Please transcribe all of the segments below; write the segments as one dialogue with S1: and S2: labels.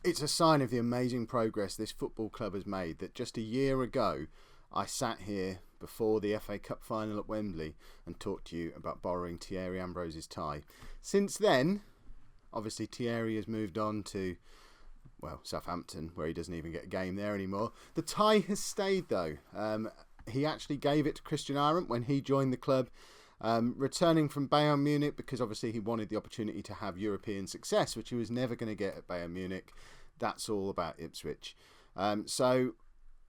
S1: It's a sign of the amazing progress this football club has made that just a year ago I sat here before the FA Cup final at Wembley and talked to you about borrowing Thierry Ambrose's tie. Since then, obviously Thierry has moved on to, well, Southampton, where he doesn't even get a game there anymore. The tie has stayed though. He actually gave it to Christian Arendt when he joined the club, returning from Bayern Munich because obviously he wanted the opportunity to have European success, which he was never going to get at Bayern Munich. That's all about Ipswich. So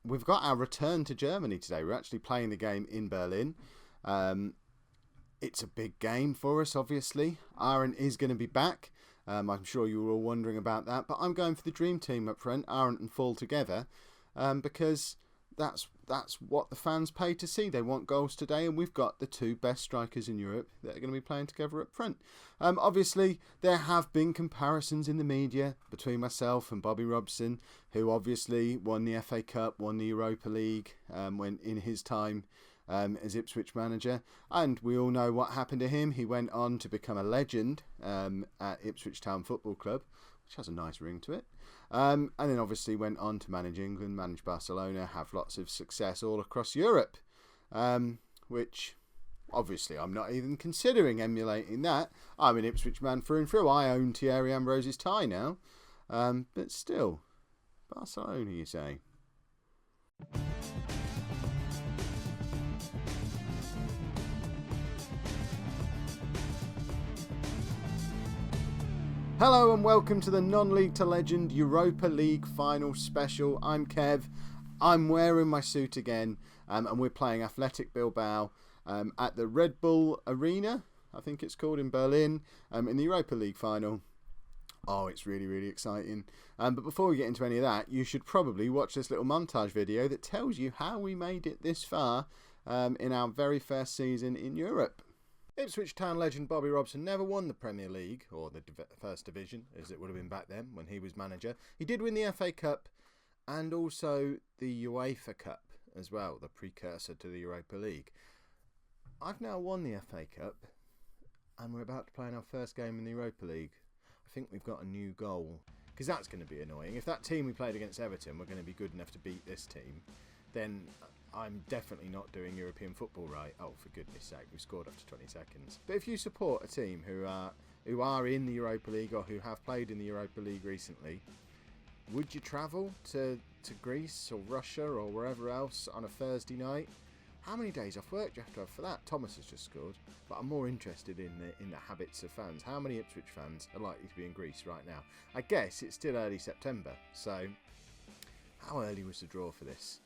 S1: we've got our return to Germany today. We're actually playing the game in Berlin. It's a big game for us, obviously. Arendt is going to be back. I'm sure you were all wondering about that. But I'm going for the dream team up front, Arendt and Fall together, because that's what the fans pay to see. They want goals today, and we've got the two best strikers in Europe that are going to be playing together up front. Obviously, there have been comparisons in the media between myself and Bobby Robson, who obviously won the FA Cup, won the Europa League when in his time as Ipswich manager, and we all know what happened to him. He went on to become a legend at Ipswich Town Football Club, which has a nice ring to it. And then obviously went on to manage England, manage Barcelona, have lots of success all across Europe, which obviously I'm not even considering emulating that. I'm an Ipswich man through and through. I own Thierry Ambrose's tie now, but still, Barcelona, you say? Hello and welcome to the Non-League to Legend Europa League final special. I'm Kev. I'm wearing my suit again, and we're playing Athletic Bilbao at the Red Bull Arena, I think it's called, in Berlin, in the Europa League final. Oh, it's really, really exciting. But before we get into any of that, you should probably watch this little montage video that tells you how we made it this far in our very first season in Europe. Ipswich Town legend Bobby Robson never won the Premier League, or the First Division, as it would have been back then when he was manager. He did win the FA Cup and also the UEFA Cup as well, the precursor to the Europa League. I've now won the FA Cup, and we're about to play in our first game in the Europa League. I think we've got a new goal, because that's going to be annoying. If that team we played against Everton were going to be good enough to beat this team, then I'm definitely not doing European football right. Oh, for goodness sake, we scored after 20 seconds. But if you support a team who are in the Europa League or who have played in the Europa League recently, would you travel to Greece or Russia or wherever else on a Thursday night? How many days off work do you have to have for that? Thomas has just scored, but I'm more interested in the habits of fans. How many Ipswich fans are likely to be in Greece right now? I guess it's still early September, so how early was the draw for this?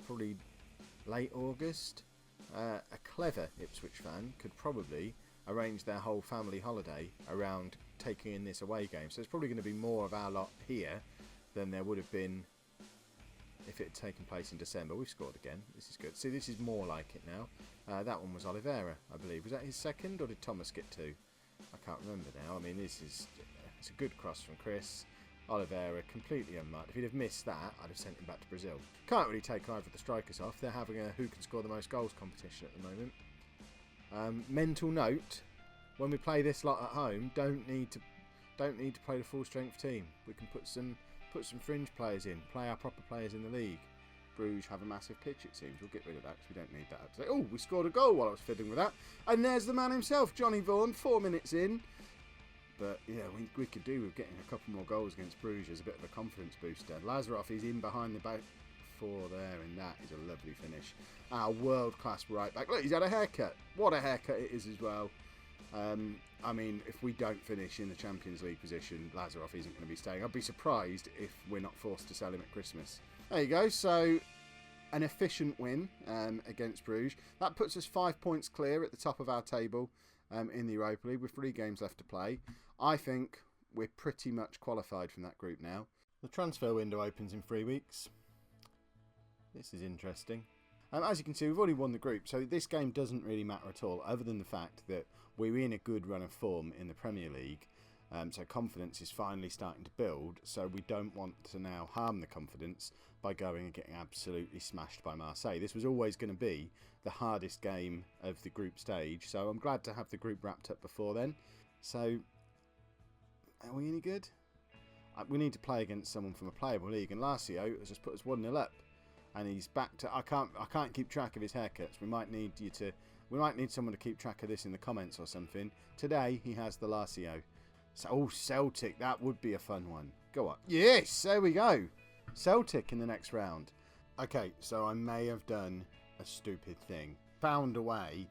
S1: Probably late August. A clever Ipswich fan could probably arrange their whole family holiday around taking in this away game. So it's probably going to be more of our lot here than there would have been if it had taken place in December. We've scored again. This is good. See, this is more like it now. That one was Oliveira, I believe. Was that his second, or did Thomas get two? I can't remember now. I mean, it's a good cross from Chris. Oliveira completely unmarked. If he'd have missed that, I'd have sent him back to Brazil. Can't really take either of the strikers off. They're having a who can score the most goals competition at the moment. Mental note: when we play this lot at home, don't need to play the full strength team. We can put some fringe players in, play our proper players in the league. Bruges have a massive pitch, it seems. We'll get rid of that because we don't need that. Today. Oh, we scored a goal while I was fiddling with that, and there's the man himself, Johnny Vaughan, 4 minutes in. But yeah, we could do with getting a couple more goals against Bruges as a bit of a confidence booster. Lazarov is in behind the back four there, and that is a lovely finish. Our world-class right back. Look, he's had a haircut. What a haircut it is as well. I mean, if we don't finish in the Champions League position, Lazarov isn't going to be staying. I'd be surprised if we're not forced to sell him at Christmas. There you go. So, an efficient win against Bruges. That puts us 5 points clear at the top of our table in the Europa League with 3 games left to play. I think we're pretty much qualified from that group now. The transfer window opens in 3 weeks. This is interesting. As you can see, we've already won the group, so this game doesn't really matter at all, other than the fact that we're in a good run of form in the Premier League. So confidence is finally starting to build, so we don't want to now harm the confidence by going and getting absolutely smashed by Marseille. This was always going to be the hardest game of the group stage, so I'm glad to have the group wrapped up before then. So, are we any good? We need to play against someone from a playable league, and Lazio has just put us 1-0 up, and he's back to. I can't keep track of his haircuts. We might need someone to keep track of this in the comments or something. Today he has the Lazio. So Celtic, that would be a fun one. Go on. Yes, there we go. Celtic in the next round. Okay, so I may have done a stupid thing. Found a way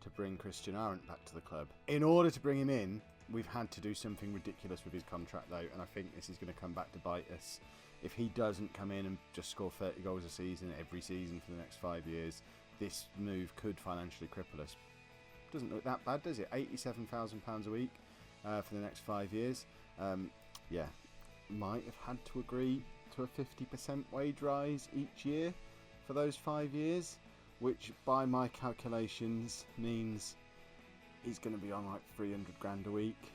S1: to bring Christian Arendt back to the club. In order to bring him in, we've had to do something ridiculous with his contract though, and I think this is going to come back to bite us. If he doesn't come in and just score 30 goals a season every season for the next 5 years, this move could financially cripple us. Doesn't look that bad, does it? £87,000 a week for the next 5 years. Yeah, might have had to agree to a 50% wage rise each year for those 5 years, which by my calculations means he's going to be on like 300 grand a week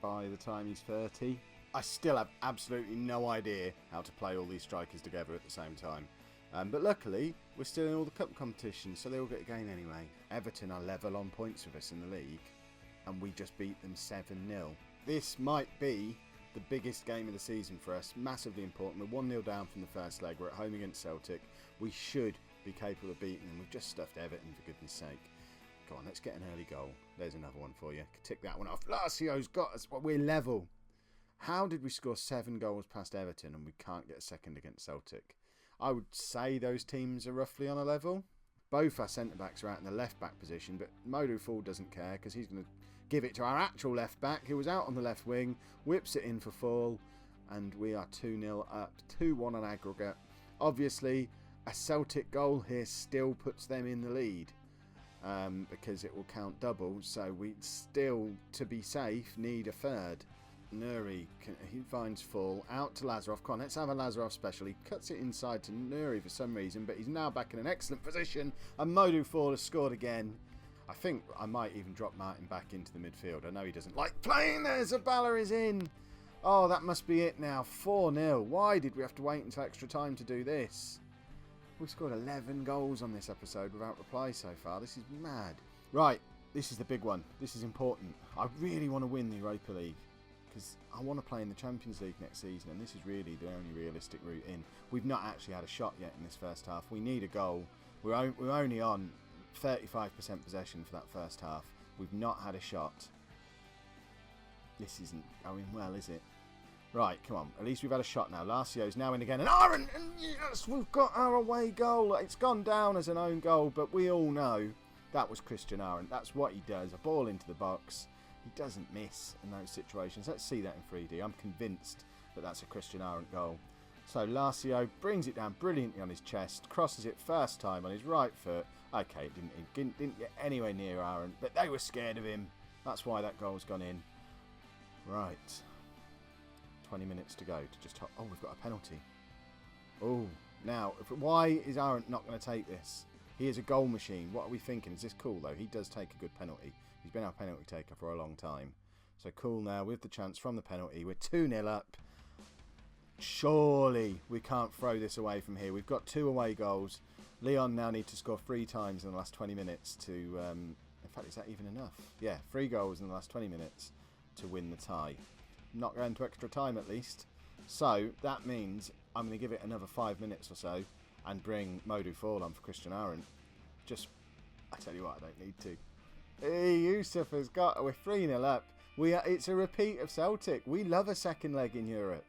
S1: by the time he's 30. I still have absolutely no idea how to play all these strikers together at the same time. But luckily, we're still in all the cup competitions, so they all get a game anyway. Everton are level on points with us in the league, and we just beat them 7-0. This might be the biggest game of the season for us. Massively important. We're 1-0 down from the first leg. We're at home against Celtic. We should be capable of beating them. We've just stuffed Everton, for goodness sake. Go on, let's get an early goal. There's another one for you. Tick that one off. Lazio's got us. We're level. How did we score 7 goals past Everton and we can't get a second against Celtic? I would say those teams are roughly on a level. Both our centre-backs are out in the left-back position, but Modu Fall doesn't care because he's going to give it to our actual left-back who was out on the left wing, whips it in for Fall, and we are 2-0 up, 2-1 on aggregate. Obviously, a Celtic goal here still puts them in the lead because it will count double, so we still, to be safe, need a third. Nuri, he finds Fall, out to Lazarov. Come on, let's have a Lazarov special. He cuts it inside to Nuri for some reason, but he's now back in an excellent position, and Modu Fall has scored again. I think I might even drop Martin back into the midfield. I know he doesn't like playing there. Zabala is in. Oh, that must be it now. 4-0. Why did we have to wait until extra time to do this? We've scored 11 goals on this episode without reply so far. This is mad. Right, this is the big one. This is important. I really want to win the Europa League because I want to play in the Champions League next season, and this is really the only realistic route in. We've not actually had a shot yet in this first half. We need a goal. We're only on 35% possession for that first half. We've not had a shot. This isn't going well, is it? Right, come on. At least we've had a shot now. Lazio's now in again. And Aaron! And yes, we've got our away goal. It's gone down as an own goal, but we all know that was Christian Arendt. That's what he does. A ball into the box. He doesn't miss in those situations. Let's see that in 3D. I'm convinced that that's a Christian Arendt goal. So Lazio brings it down brilliantly on his chest, crosses it first time on his right foot. Okay, it didn't get anywhere near Arendt, but they were scared of him. That's why that goal's gone in. Right. 20 minutes to go to just... Oh, we've got a penalty. Oh, now, why is Arendt not going to take this? He is a goal machine. What are we thinking? Is this cool, though? He does take a good penalty. He's been our penalty taker for a long time. So cool now with the chance from the penalty. We're 2-0 up. Surely we can't throw this away from here. We've got 2 away goals. Leon now needs to score 3 times in the last 20 minutes to... in fact, is that even enough? Yeah, 3 goals in the last 20 minutes to win the tie. Not going to extra time at least. So that means I'm going to give it another 5 minutes or so and bring Modu Fall on for Christian Arendt. I tell you what, I don't need to. Hey, Yusuf has got... We're 3-0 up. It's a repeat of Celtic. We love a second leg in Europe.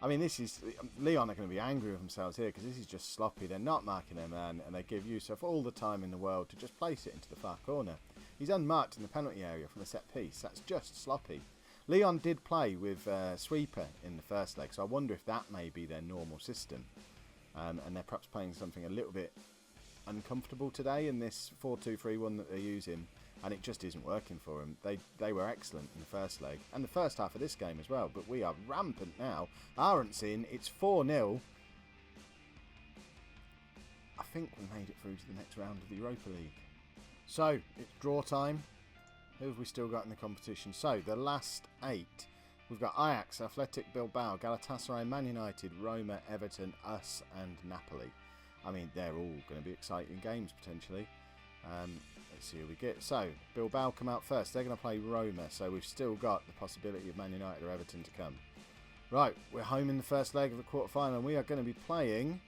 S1: I mean, this is... Leon are going to be angry with themselves here because this is just sloppy. They're not marking their man and they give Yusuf all the time in the world to just place it into the far corner. He's unmarked in the penalty area from a set piece. That's just sloppy. Leon did play with Sweeper in the first leg, so I wonder if that may be their normal system. And they're perhaps playing something a little bit uncomfortable today in this 4-2-3-1 that they're using, and it just isn't working for them. They were excellent in the first leg, and the first half of this game as well, but we are rampant now. Arendt's in, it's 4-0. I think we made it through to the next round of the Europa League. So, it's draw time. Who have we still got in the competition? So, the last 8. We've got Ajax, Athletic Bilbao, Galatasaray, Man United, Roma, Everton, us and Napoli. I mean, they're all going to be exciting games, potentially. Let's see who we get. So, Bilbao come out first. They're going to play Roma, so we've still got the possibility of Man United or Everton to come. Right, we're home in the first leg of the quarter-final, and we are going to be playing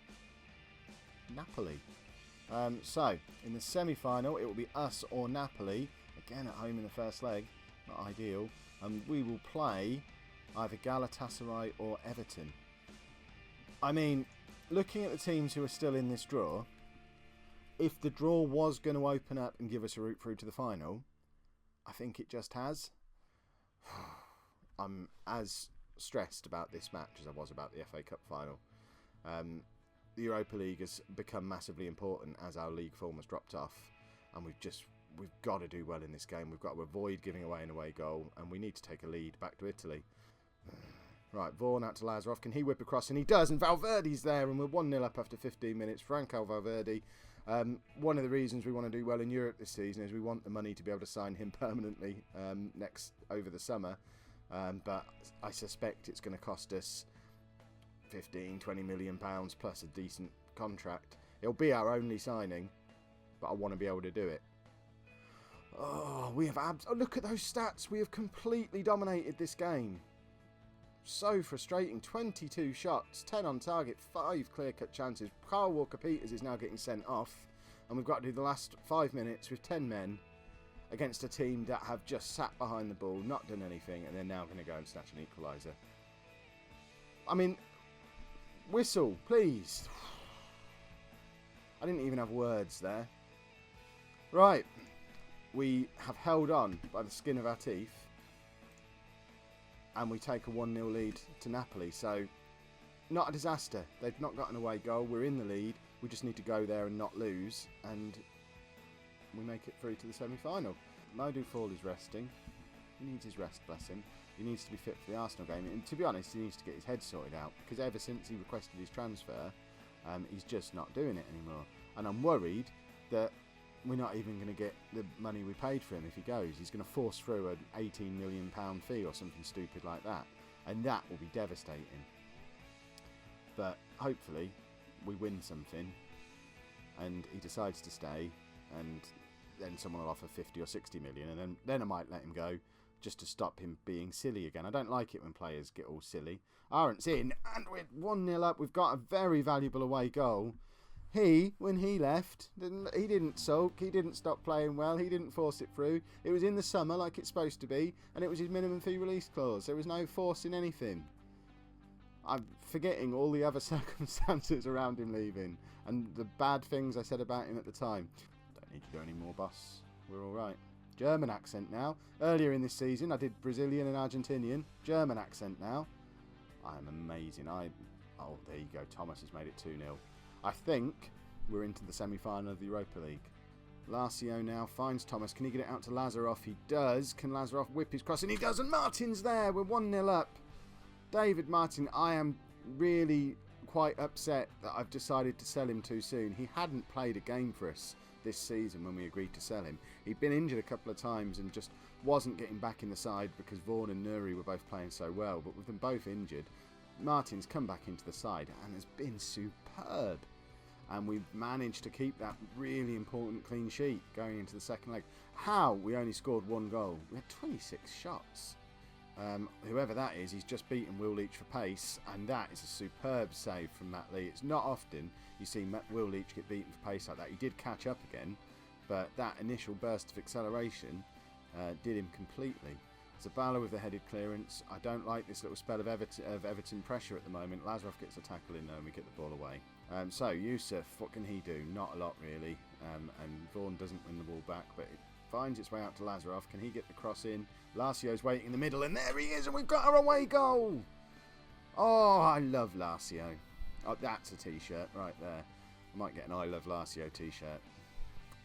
S1: Napoli. So, in the semi-final, it will be us or Napoli, again at home in the first leg, not ideal, and we will play either Galatasaray or Everton. I mean, looking at the teams who are still in this draw, if the draw was going to open up and give us a route through to the final, I think it just has. I'm as stressed about this match as I was about the FA Cup final. The Europa League has become massively important as our league form has dropped off, and we've got to do well in this game. We've got to avoid giving away an away goal, and we need to take a lead back to Italy. Right, Vaughan out to Lazarov. Can he whip across? And he does, and Valverde's there, and we're 1-0 up after 15 minutes. Franco Valverde. One of the reasons we want to do well in Europe this season is we want the money to be able to sign him permanently over the summer. But I suspect it's going to cost us 15-20 million pounds plus a decent contract. It'll be our only signing, but I want to be able to do it. Oh, we have look at those stats. We have completely dominated this game. So frustrating. 22 shots, 10 on target, 5 clear-cut chances. Kyle Walker-Peters is now getting sent off, and we've got to do the last 5 minutes with 10 men against a team that have just sat behind the ball, not done anything, and they're now going to go and snatch an equaliser. I mean, whistle, please. I didn't even have words there. Right, we have held on by the skin of our teeth, and we take a 1-0 lead to Napoli. So, not a disaster. They've not got an away goal. We're in the lead. We just need to go there and not lose, and we make it through to the semi-final. Modou Fall is resting. He needs his rest, bless him. He needs to be fit for the Arsenal game. And to be honest, he needs to get his head sorted out, because ever since he requested his transfer, he's just not doing it anymore. And I'm worried that we're not even going to get the money we paid for him if he goes. He's going to force through an £18 million fee or something stupid like that. And that will be devastating. But hopefully we win something and he decides to stay, and then someone will offer 50 or 60 million, and then I might let him go just to stop him being silly again. I don't like it when players get all silly. Arendt's in, and we're 1-0 up. We've got a very valuable away goal. When he left, he didn't sulk, he didn't stop playing well, he didn't force it through. It was in the summer like it's supposed to be, and it was his minimum fee release clause. There was no forcing anything. I'm forgetting all the other circumstances around him leaving, and the bad things I said about him at the time. Don't need to do any more, boss. We're alright. German accent now. Earlier in this season I did Brazilian and Argentinian. German accent now. I am amazing. Oh, there you go. Thomas has made it 2-0. I think we're into the semi-final of the Europa League. Lazio now finds Thomas. Can he get it out to Lazarov? He does. Can Lazarov whip his cross? And he does. And Martin's there. We're 1-0 up. David Martin, I am really quite upset that I've decided to sell him too soon. He hadn't played a game for us this season when we agreed to sell him. He'd been injured a couple of times and just wasn't getting back in the side because Vaughan and Nuri were both playing so well. But with them both injured, Martin's come back into the side and has been superb. And we've managed to keep that really important clean sheet going into the second leg. How? We only scored 1 goal. We had 26 shots. Whoever that is, he's just beaten Will Leach for pace, and that is a superb save from Matt Lee. It's not often you see Will Leach get beaten for pace like that. He did catch up again, but that initial burst of acceleration did him completely. Zabala with the headed clearance. I don't like this little spell of Everton pressure at the moment. Lazarov gets a tackle in there and we get the ball away. So Yusuf, what can he do? Not a lot really. And Vaughan doesn't win the ball back, but it finds its way out to Lazarov. Can he get the cross in? Lazio's waiting in the middle, and there he is, and we've got our away goal! Oh, I love Lazio. Oh, that's a t-shirt right there. I might get an I Love Lazio t-shirt,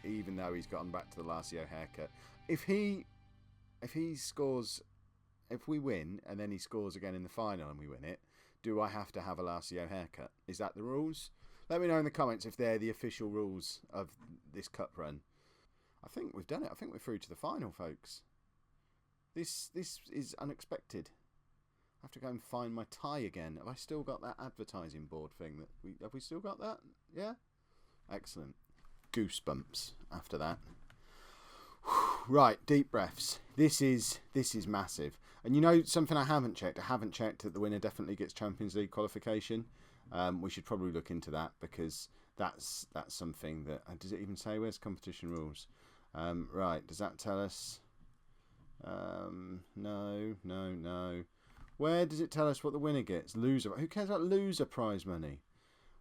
S1: even though he's gotten back to the Lazio haircut. If he scores, if we win and then he scores again in the final and we win it, do I have to have a Lazio haircut? Is that the rules? Let me know in the comments if they're the official rules of this cup run. I think we've done it. I think we're through to the final, folks. This is unexpected. I have to go and find my tie again. Have I still got that advertising board thing? Have we still got that? Yeah? Excellent. Goosebumps after that. Whew. Right, deep breaths. This is massive. And you know something I haven't checked? I haven't checked that the winner definitely gets Champions League qualification. We should probably look into that because that's something that... does it even say where's competition rules? Right, does that tell us? No. Where does it tell us what the winner gets? Loser. Who cares about loser prize money?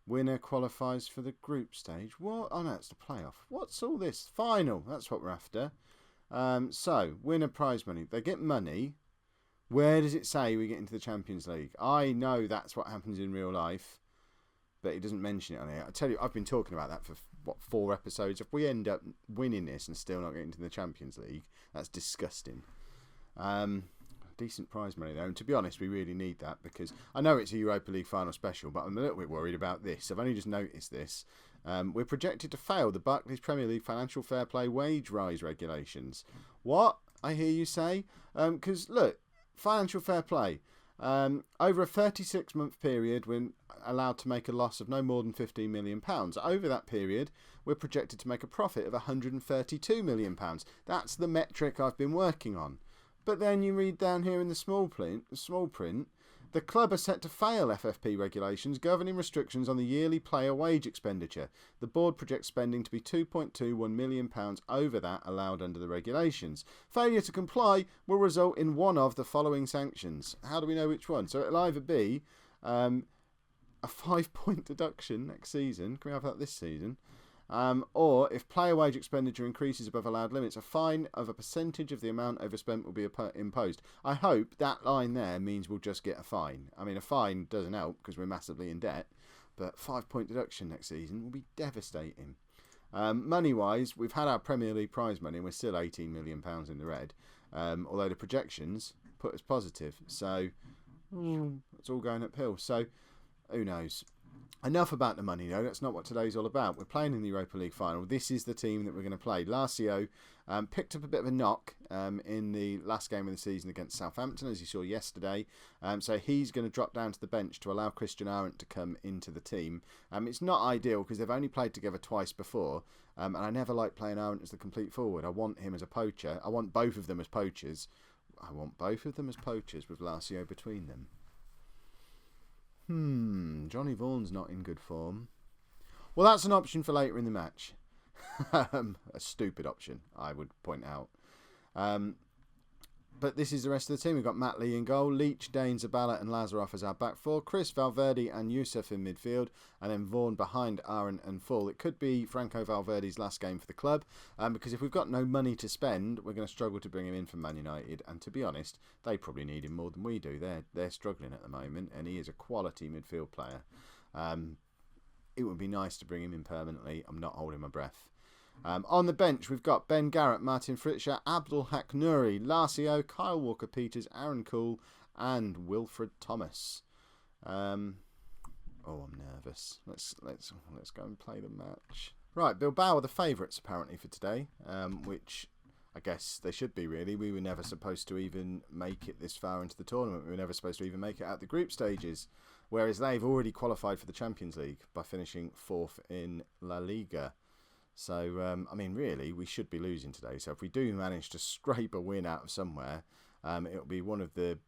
S1: Winner qualifies for the group stage. What? Oh no, it's the playoff. What's all this? Final. That's what we're after. So, winner prize money. They get money. Where does it say we get into the Champions League? I know that's what happens in real life, but it doesn't mention it on here. I tell you, I've been talking about that for, 4 episodes. If we end up winning this and still not getting into the Champions League, that's disgusting. Decent prize money though, and to be honest, we really need that because I know it's a Europa League final special, but I'm a little bit worried about this. I've only just noticed this. We're projected to fail the Barclays Premier League financial fair play wage rise regulations. What? I hear you say? Because look, financial fair play. Over a 36-month period, we're allowed to make a loss of no more than £15 million. Over that period, we're projected to make a profit of £132 million. That's the metric I've been working on. But then you read down here in the small print, the club are set to fail FFP regulations governing restrictions on the yearly player wage expenditure. The board projects spending to be £2.21 million over that allowed under the regulations. Failure to comply will result in one of the following sanctions. How do we know which one? So it'll either be a 5-point deduction next season. Can we have that this season? Or if player wage expenditure increases above allowed limits, a fine of a percentage of the amount overspent will be imposed. I hope that line there means we'll just get a fine. I mean, a fine doesn't help because we're massively in debt, but 5-point deduction next season will be devastating. Money-wise, we've had our Premier League prize money and we're still £18 million in the red, although the projections put us positive. So it's all going uphill. So who knows? Enough about the money, though. That's not what today's all about. We're playing in the Europa League final. This is the team that we're going to play. Lazio picked up a bit of a knock in the last game of the season against Southampton, as you saw yesterday. So he's going to drop down to the bench to allow Christian Arendt to come into the team. It's not ideal because they've only played together twice before, and I never like playing Arendt as the complete forward. I want him as a poacher. I want both of them as poachers. with Lazio between them. Johnny Vaughan's not in good form. Well, that's an option for later in the match. A stupid option, I would point out. But this is the rest of the team. We've got Matt Lee in goal, Leach, Dane, Zabala and Lazarov as our back four, Chris, Valverde and Youssef in midfield, and then Vaughan behind Aaron and Fall. It could be Franco Valverde's last game for the club, because if we've got no money to spend, we're going to struggle to bring him in from Man United. And to be honest, they probably need him more than we do. They're struggling at the moment, and he is a quality midfield player. It would be nice to bring him in permanently. I'm not holding my breath. On the bench, we've got Ben Garrett, Martin Fritscher, Abdul Haq Nouri, Larsio, Kyle Walker-Peters, Aaron Cool, and Wilfred Thomas. I'm nervous. Let's go and play the match. Right, Bilbao are the favourites apparently for today, which I guess they should be really. We were never supposed to even make it this far into the tournament. We were never supposed to even make it out the group stages, whereas they've already qualified for the Champions League by finishing 4th in La Liga. So, really, we should be losing today. So if we do manage to scrape a win out of somewhere, it'll be one of the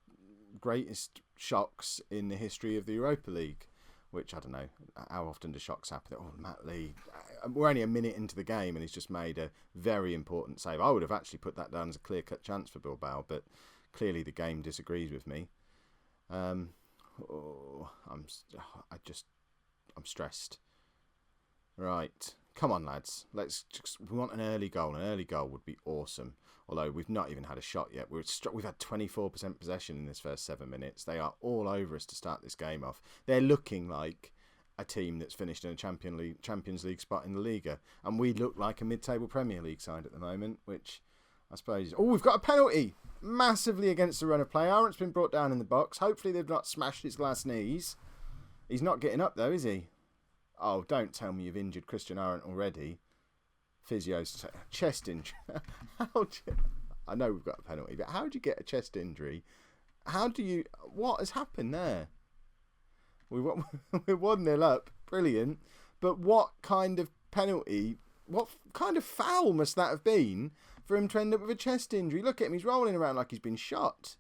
S1: greatest shocks in the history of the Europa League, which, I don't know, how often do shocks happen? Oh, Matt Lee, we're only a minute into the game and he's just made a very important save. I would have actually put that down as a clear-cut chance for Bilbao, but clearly the game disagrees with me. I'm stressed. Right. Come on, lads. We want an early goal. An early goal would be awesome. Although we've not even had a shot yet. We've had 24% possession in this first 7 minutes. They are all over us to start this game off. They're looking like a team that's finished in a Champions League spot in the Liga. And we look like a mid-table Premier League side at the moment, which I suppose... Oh, we've got a penalty! Massively against the run of play. Arendt's been brought down in the box. Hopefully they've not smashed his glass knees. He's not getting up though, is he? Oh, don't tell me you've injured Christian Arendt already. Physio's chest injury. I know we've got a penalty, but how do you get a chest injury? What has happened there? We're 1-0 up. Brilliant. But what kind of penalty, what kind of foul must that have been for him to end up with a chest injury. Look at him, he's rolling around like he's been shot.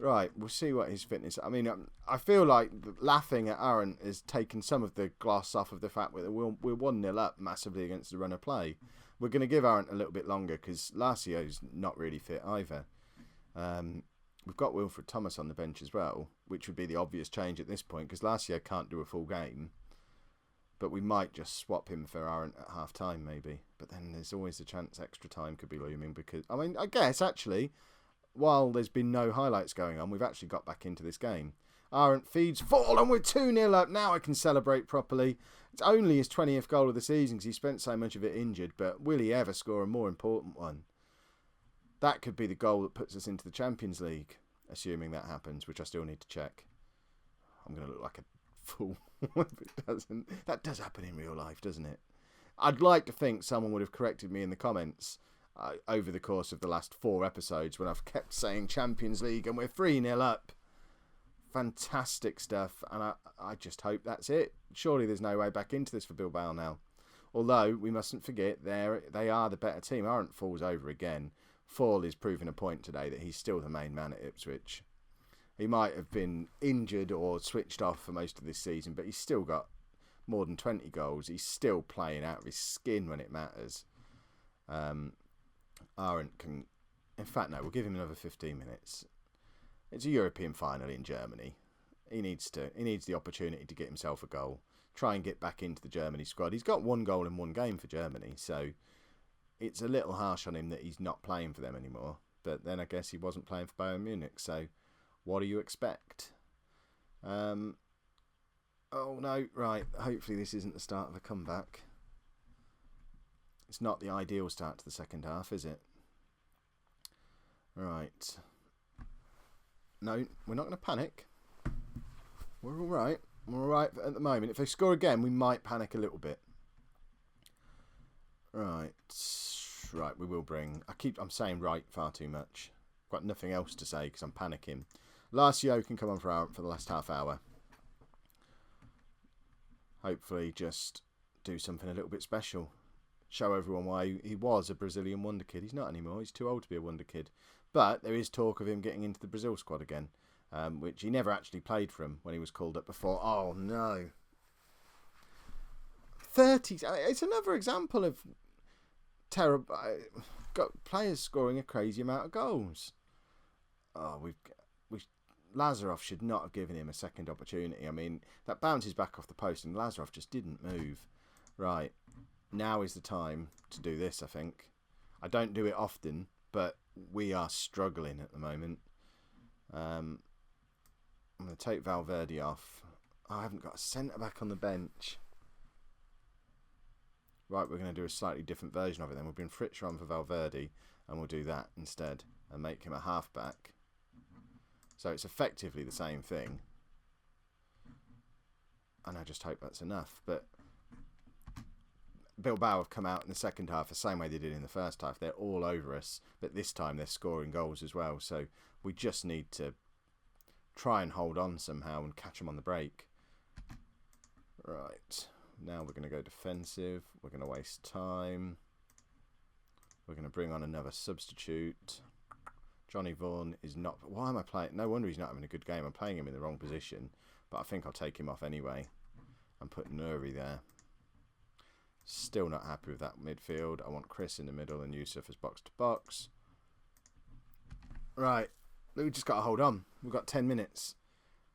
S1: Right, we'll see what his fitness... I mean, I feel like laughing at Aaron has taken some of the gloss off of the fact that we're 1-0 up massively against the run of play. We're going to give Aaron a little bit longer because Lacio's not really fit either. We've got Wilfred Thomas on the bench as well, which would be the obvious change at this point because Lacio can't do a full game. But we might just swap him for Aaron at half-time maybe. But then there's always a chance extra time could be looming because... I mean, I guess, actually... While there's been no highlights going on, we've actually got back into this game. Arendt feeds Fall and we're 2-0 up. Now I can celebrate properly. It's only his 20th goal of the season because he spent so much of it injured, but will he ever score a more important one? That could be the goal that puts us into the Champions League, assuming that happens, which I still need to check. I'm going to look like a fool if it doesn't. That does happen in real life, doesn't it? I'd like to think someone would have corrected me in the comments over the course of the last 4 episodes when I've kept saying Champions League and we're 3-0 up. Fantastic stuff, and I just hope that's it. Surely there's no way back into this for Bilbao now. Although, we mustn't forget, they are the better team. Aren't falls over again. Fall is proving a point today that he's still the main man at Ipswich. He might have been injured or switched off for most of this season, but he's still got more than 20 goals. He's still playing out of his skin when it matters. Arendt can... In fact, no, we'll give him another 15 minutes. It's a European final in Germany. He needs the opportunity to get himself a goal. Try and get back into the Germany squad. He's got 1 goal in 1 game for Germany, so it's a little harsh on him that he's not playing for them anymore. But then I guess he wasn't playing for Bayern Munich, so what do you expect? Oh no, right. Hopefully this isn't the start of a comeback. It's not the ideal start to the second half, is it? Right. No, we're not going to panic. We're all right. We're all right at the moment. If they score again, we might panic a little bit. Right. Right, we will bring... I'm saying right far too much. Got nothing else to say because I'm panicking. Lacio can come on for the last half hour. Hopefully just do something a little bit special. Show everyone why he was a Brazilian wonder kid. He's not anymore. He's too old to be a wonder kid. But there is talk of him getting into the Brazil squad again, which he never actually played for him when he was called up before. Oh, no. 30. It's another example of terrible... Got players scoring a crazy amount of goals. Oh, Lazarov should not have given him a second opportunity. I mean, that bounces back off the post and Lazarov just didn't move. Right. Now is the time to do this, I think. I don't do it often, but we are struggling at the moment. I'm going to take Valverde off. I haven't got a centre-back on the bench. Right, we're going to do a slightly different version of it then. We'll bring Fritsch on for Valverde, and we'll do that instead, and make him a half-back. So it's effectively the same thing. And I just hope that's enough, but... Bilbao have come out in the second half the same way they did in the first half. They're all over us, but this time they're scoring goals as well. So we just need to try and hold on somehow and catch them on the break. Right. Now we're going to go defensive. We're going to waste time. We're going to bring on another substitute. Johnny Vaughan is not... Why am I playing... No wonder he's not having a good game. I'm playing him in the wrong position. But I think I'll take him off anyway. And put Nuri there. Still not happy with that midfield. I want Chris in the middle and Yusuf as box to box. Right. We've just got to hold on. We've got 10 minutes.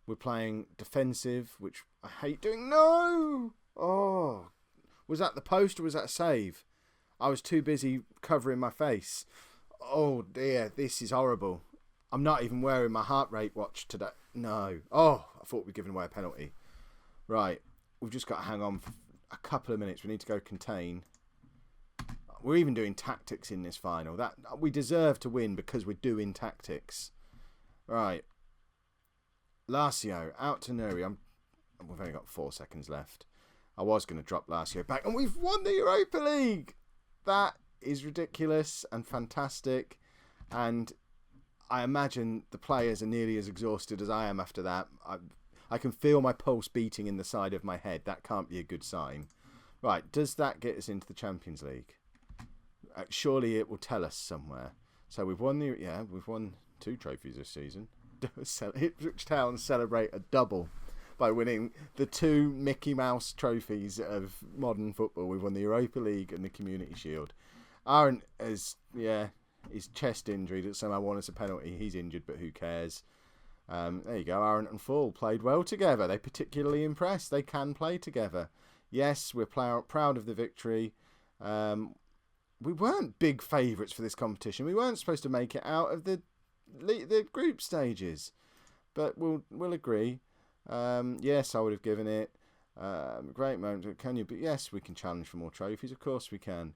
S1: We're playing defensive, which I hate doing. No! Oh. Was that the post or was that a save? I was too busy covering my face. Oh dear, this is horrible. I'm not even wearing my heart rate watch today. No. Oh, I thought we'd given away a penalty. Right. We've just got to hang on for a couple of minutes. We need to go contain. We're even doing tactics in this final. That we deserve to win because we're doing tactics. Right. Lacio out to Nuri. We've only got 4 seconds left. I was going to drop Lacio back, and we've won the Europa League. That is ridiculous and fantastic, and I imagine the players are nearly as exhausted as I am after that. I can feel my pulse beating in the side of my head. That can't be a good sign. Right, does that get us into the Champions League? Surely it will tell us somewhere. So we've won we've won 2 trophies this season. Ipswich Town celebrate a double by winning the 2 Mickey Mouse trophies of modern football. We've won the Europa League and the Community Shield. Aaron is, his chest injury that somehow won us a penalty. He's injured, but who cares? There you go. Aaron and Fall played well together. They particularly impressed. They can play together. Yes, we're proud of the victory. We weren't big favourites for this competition. We weren't supposed to make it out of the group stages, but we'll agree. Yes, I would have given it. Great moment. Can you? But yes, we can challenge for more trophies. Of course we can.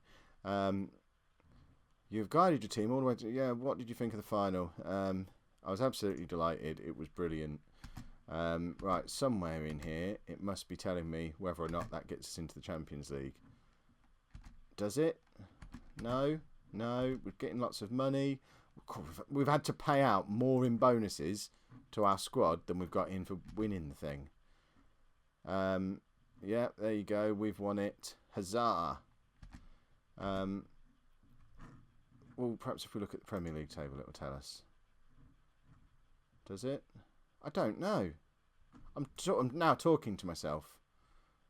S1: You've guided your team all the way to... what did you think of the final? I was absolutely delighted. It was brilliant. Right, somewhere in here, it must be telling me whether or not that gets us into the Champions League. Does it? No. We're getting lots of money. We've had to pay out more in bonuses to our squad than we've got in for winning the thing. There you go. We've won it. Huzzah. Well, perhaps if we look at the Premier League table, it will tell us. Does it? I don't know. I'm now talking to myself.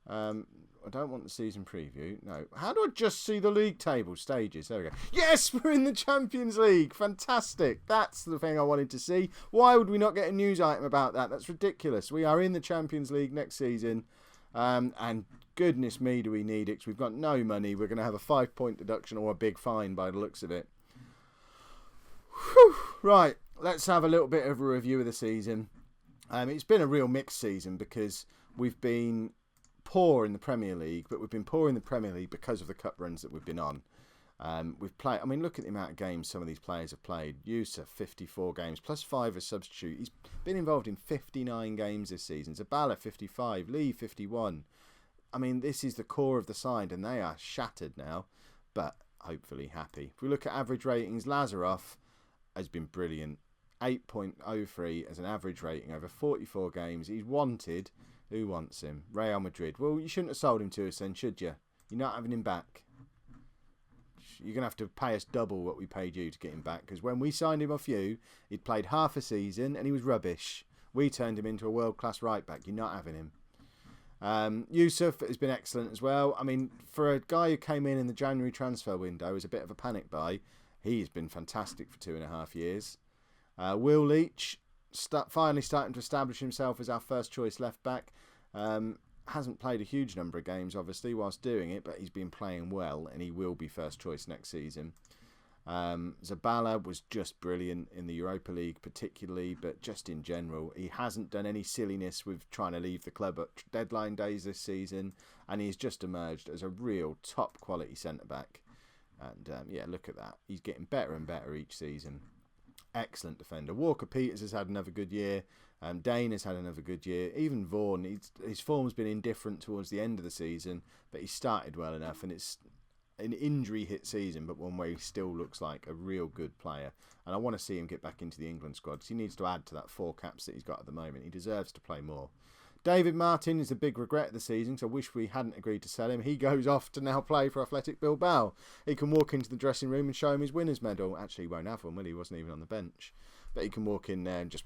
S1: I don't want the season preview. No. How do I just see the league table stages? There we go. Yes, we're in the Champions League. Fantastic. That's the thing I wanted to see. Why would we not get a news item about that? That's ridiculous. We are in the Champions League next season. And goodness me, do we need it? 'Cause we've got no money. We're going to have a 5-point deduction or a big fine by the looks of it. Whew. Right. Let's have a little bit of a review of the season. It's been a real mixed season because we've been poor in the Premier League, but we've been poor in the Premier League because of the cup runs that we've been on. We've played. I mean, look at the amount of games some of these players have played. Yusuf, 54 games, plus 5 as substitute. He's been involved in 59 games this season. Zabala, 55. Lee, 51. I mean, this is the core of the side, and they are shattered now, but hopefully happy. If we look at average ratings, Lazarov has been brilliant. 8.03 as an average rating over 44 games. He's wanted. Who wants him? Real Madrid. Well, you shouldn't have sold him to us then, should you? You're not having him back. You're going to have to pay us double what we paid you to get him back, because when we signed him off you, he'd played half a season and he was rubbish. We turned him into a world-class right-back. You're not having him. Yusuf has been excellent as well. I mean, for a guy who came in the January transfer window as a bit of a panic buy, he's been fantastic for 2.5 years. Will Leach, finally starting to establish himself as our first choice left back. Hasn't played a huge number of games, obviously, whilst doing it, but he's been playing well, and he will be first choice next season. Zabala was just brilliant in the Europa League particularly, but just in general. He hasn't done any silliness with trying to leave the club at deadline days this season, and he's just emerged as a real top quality centre-back. And look at that. He's getting better and better each season. Excellent defender. Walker Peters has had another good year. Dane has had another good year. Even Vaughan, his form's been indifferent towards the end of the season, but he started well enough, and it's an injury-hit season, but one where he still looks like a real good player. And I want to see him get back into the England squad, because he needs to add to that 4 caps that he's got at the moment. He deserves to play more. David Martin is the big regret of the season, so I wish we hadn't agreed to sell him. He goes off to now play for Athletic Bilbao. He can walk into the dressing room and show him his winner's medal. Actually, he won't have one, will he? He wasn't even on the bench. But he can walk in there and just,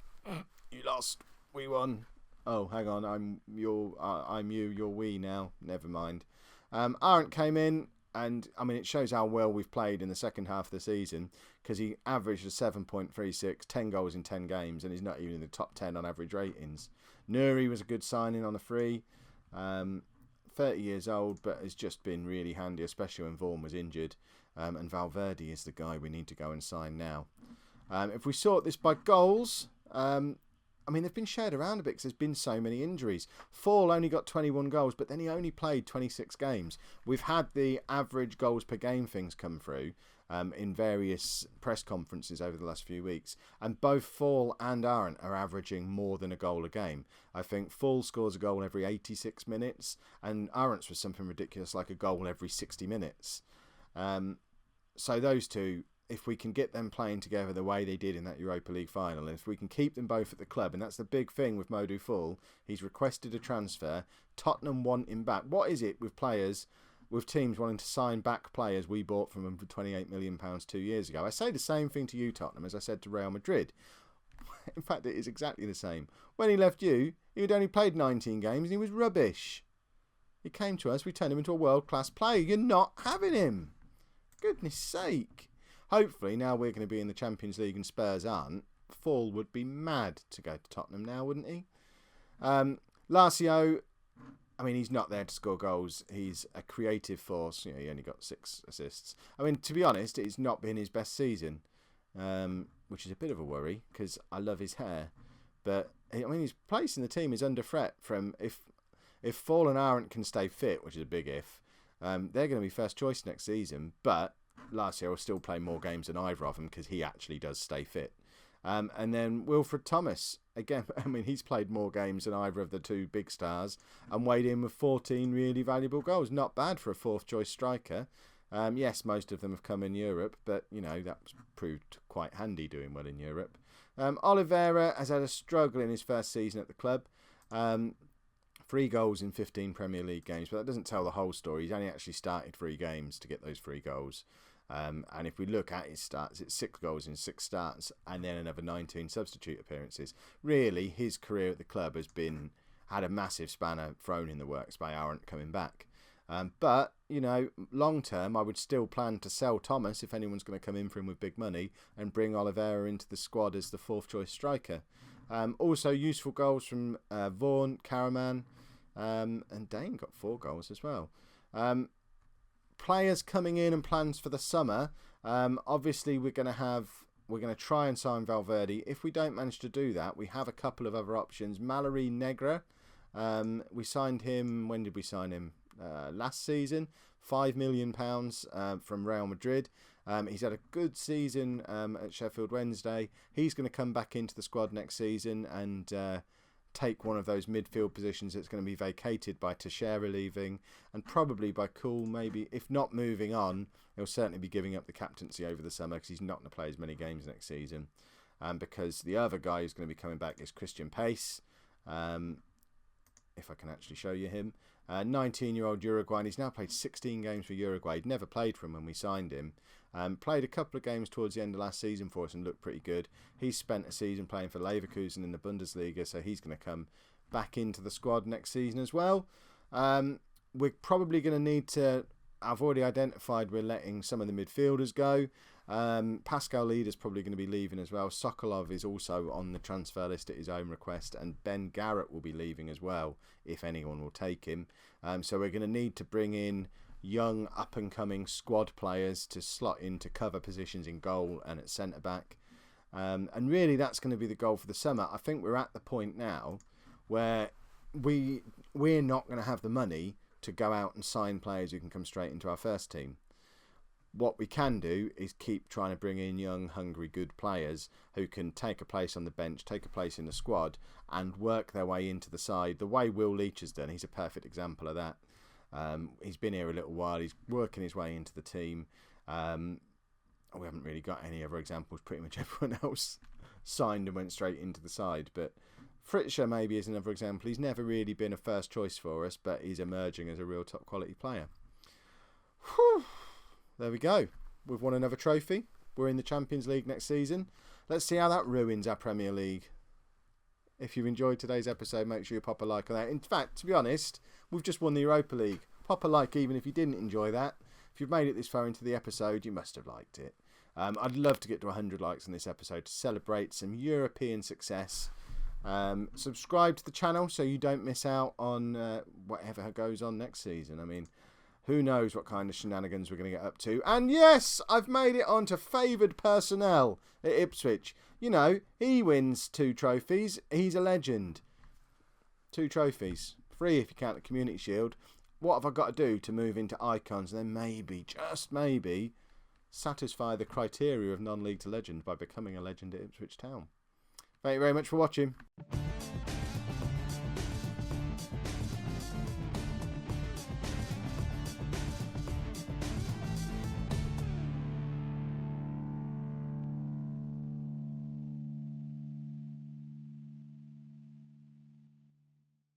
S1: you lost, we won. Oh, hang on, I'm you, you're we now. Never mind. Arendt came in, and I mean, it shows how well we've played in the second half of the season, because he averaged a 7.36, 10 goals in 10 games, and he's not even in the top 10 on average ratings. Nuri was a good signing on a free. 30 years old, but has just been really handy, especially when Vaughan was injured. And Valverde is the guy we need to go and sign now. If we sort this by goals, I mean, they've been shared around a bit because there's been so many injuries. Fall only got 21 goals, but then he only played 26 games. We've had the average goals per game things come through in various press conferences over the last few weeks, and both Fall and Arendt are averaging more than a goal a game. I think Fall scores a goal every 86 minutes, and Arendt's was something ridiculous like a goal every 60 minutes. So those two, if we can get them playing together the way they did in that Europa League final, and if we can keep them both at the club, and that's the big thing with Modou Fall, he's requested a transfer. Tottenham want him back. What is it with players? with teams wanting to sign back players we bought from them for £28 million 2 years ago. I say the same thing to you, Tottenham, as I said to Real Madrid. In fact, it is exactly the same. When he left you, he had only played 19 games and he was rubbish. He came to us, we turned him into a world-class player. You're not having him. Goodness sake. Hopefully, now we're going to be in the Champions League and Spurs aren't, Fall would be mad to go to Tottenham now, wouldn't he? Lazio, I mean, he's not there to score goals. He's a creative force. You know, he only got 6 assists. I mean, to be honest, it's not been his best season, which is a bit of a worry because I love his hair. But, I mean, his place in the team is under threat from if Fall and Arendt can stay fit, which is a big if, they're going to be first choice next season. But Lazio will still play more games than either of them because he actually does stay fit. And then Wilfred Thomas, again, I mean, he's played more games than either of the 2 big stars and weighed in with 14 really valuable goals. Not bad for a 4th choice striker. Yes, most of them have come in Europe, but, you know, that's proved quite handy doing well in Europe. Oliveira has had a struggle in his first season at the club. 3 goals in 15 Premier League games, but that doesn't tell the whole story. He's only actually started 3 games to get those 3 goals. And if we look at his stats, it's 6 goals in 6 starts and then another 19 substitute appearances. Really, his career at the club has had a massive spanner thrown in the works by Arendt coming back. But, you know, long term, I would still plan to sell Thomas if anyone's going to come in for him with big money and bring Oliveira into the squad as the 4th choice striker. Also, useful goals from Vaughan, Karaman, and Dane got 4 goals as well. Players coming in and plans for the summer. Obviously, we're going to try and sign Valverde. If we don't manage to do that, we have a couple of other options. Mallory Negra, we signed him. When did we sign him? Last season, £5 million from Real Madrid. He's had a good season at Sheffield Wednesday. He's going to come back into the squad next season and take one of those midfield positions that's going to be vacated by Teixeira leaving and probably by Kuhl, maybe. If not moving on, he'll certainly be giving up the captaincy over the summer because he's not going to play as many games next season. Because the other guy who's going to be coming back is Christian Pace. If I can actually show you him. 19-year-old Uruguayan. He's now played 16 games for Uruguay. He'd never played for him when we signed him. Played a couple of games towards the end of last season for us and looked pretty good. He's spent a season playing for Leverkusen in the Bundesliga, so he's going to come back into the squad next season as well. We're probably going to need to... I've already identified we're letting some of the midfielders go. Pascal Leader's probably going to be leaving as well. Sokolov is also on the transfer list at his own request, and Ben Garrett will be leaving as well, if anyone will take him. So we're going to need to bring in young up-and-coming squad players to slot in to cover positions in goal and at centre-back. And really that's going to be the goal for the summer. I think we're at the point now where we're not going to have the money to go out and sign players who can come straight into our first team. What we can do is keep trying to bring in young, hungry, good players who can take a place on the bench, take a place in the squad and work their way into the side. The way Will Leach has done, he's a perfect example of that. He's been here a little while. He's working his way into the team. We haven't really got any other examples. Pretty much everyone else signed and went straight into the side. But Fritzsche maybe is another example. He's never really been a first choice for us, but he's emerging as a real top quality player. Whew. There we go. We've won another trophy. We're in the Champions League next season. Let's see how that ruins our Premier League. If you've enjoyed today's episode, make sure you pop a like on that. In fact, to be honest, we've just won the Europa League. Pop a like even if you didn't enjoy that. If you've made it this far into the episode, you must have liked it. I'd love to get to 100 likes on this episode to celebrate some European success. Subscribe to the channel so you don't miss out on whatever goes on next season. I mean, who knows what kind of shenanigans we're going to get up to. And yes, I've made it onto favoured personnel at Ipswich. You know, he wins 2 trophies. He's a legend. 2 trophies. 3 if you count the Community Shield. What have I got to do to move into icons and then maybe, just maybe, satisfy the criteria of non-league to legend by becoming a legend at Ipswich Town? Thank you very much for watching.